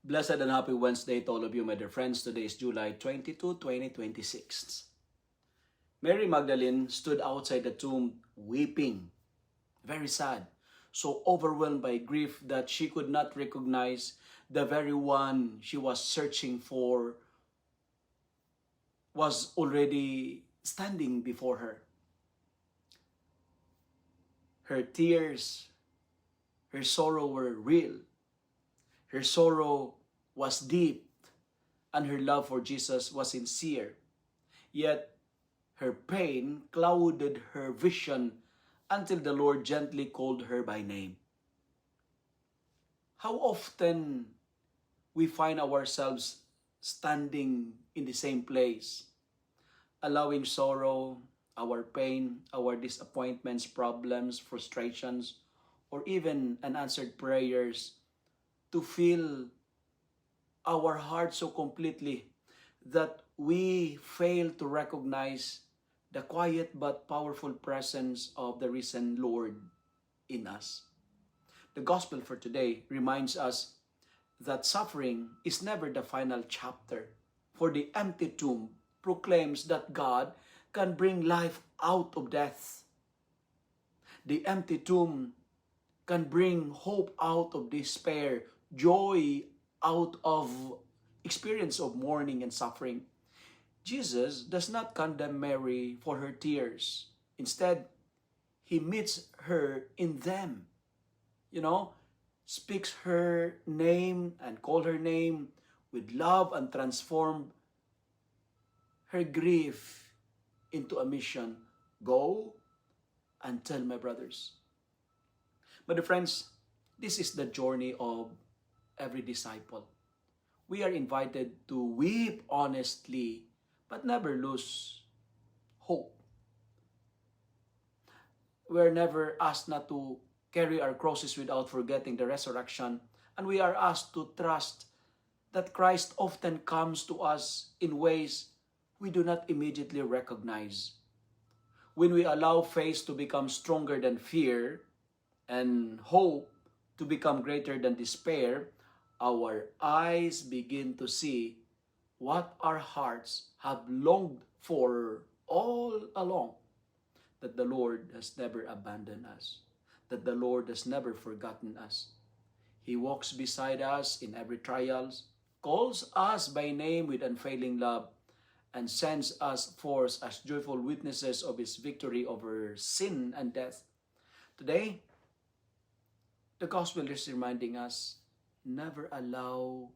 Blessed and happy Wednesday to all of you, my dear friends. Today is July 22, 2026. Mary Magdalene stood outside the tomb weeping, very sad, so overwhelmed by grief that she could not recognize the very one she was searching for was already standing before her. Her tears, her sorrow were real. Her sorrow was deep, and her love for Jesus was sincere. Yet, her pain clouded her vision until the Lord gently called her by name. How often we find ourselves standing in the same place, allowing sorrow, our pain, our disappointments, problems, frustrations, or even unanswered prayers to fill our hearts so completely that we fail to recognize the quiet but powerful presence of the risen Lord in us. The gospel for today reminds us that suffering is never the final chapter, for the empty tomb proclaims that God can bring life out of death. The empty tomb can bring hope out of despair, joy out of experience of mourning and suffering. Jesus does not condemn Mary for her tears. Instead, he meets her in them. Speaks her name and call her name with love and transform her grief into a mission. Go and tell my brothers. But friends, this is the journey of every disciple. We are invited to weep honestly, but never lose hope. We are never asked not to carry our crosses without forgetting the resurrection, and we are asked to trust that Christ often comes to us in ways we do not immediately recognize. When we allow faith to become stronger than fear and hope to become greater than despair, our eyes begin to see what our hearts have longed for all along, that the Lord has never abandoned us, that the Lord has never forgotten us. He walks beside us in every trials, calls us by name with unfailing love, and sends us forth as joyful witnesses of His victory over sin and death. Today, the gospel is reminding us, never allow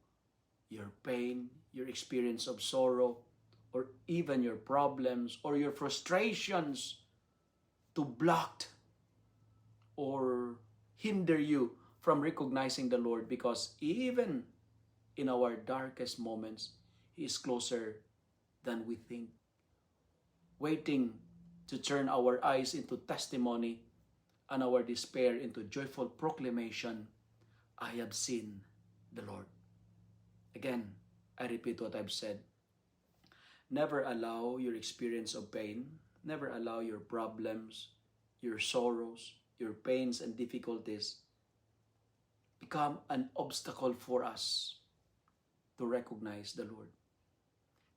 your pain, your experience of sorrow, or even your problems or your frustrations to block or hinder you from recognizing the Lord, because even in our darkest moments, He is closer than we think, waiting to turn our eyes into testimony and our despair into joyful proclamation. I have seen the Lord. Again, I repeat what I've said. Never allow your experience of pain, never allow your problems, your sorrows, your pains and difficulties become an obstacle for us to recognize the Lord,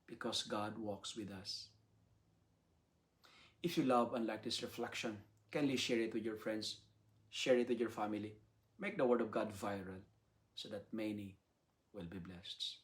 because God walks with us. If you love and like this reflection, kindly share it with your friends, share it with your family. Make the Word of God viral so that many will be blessed.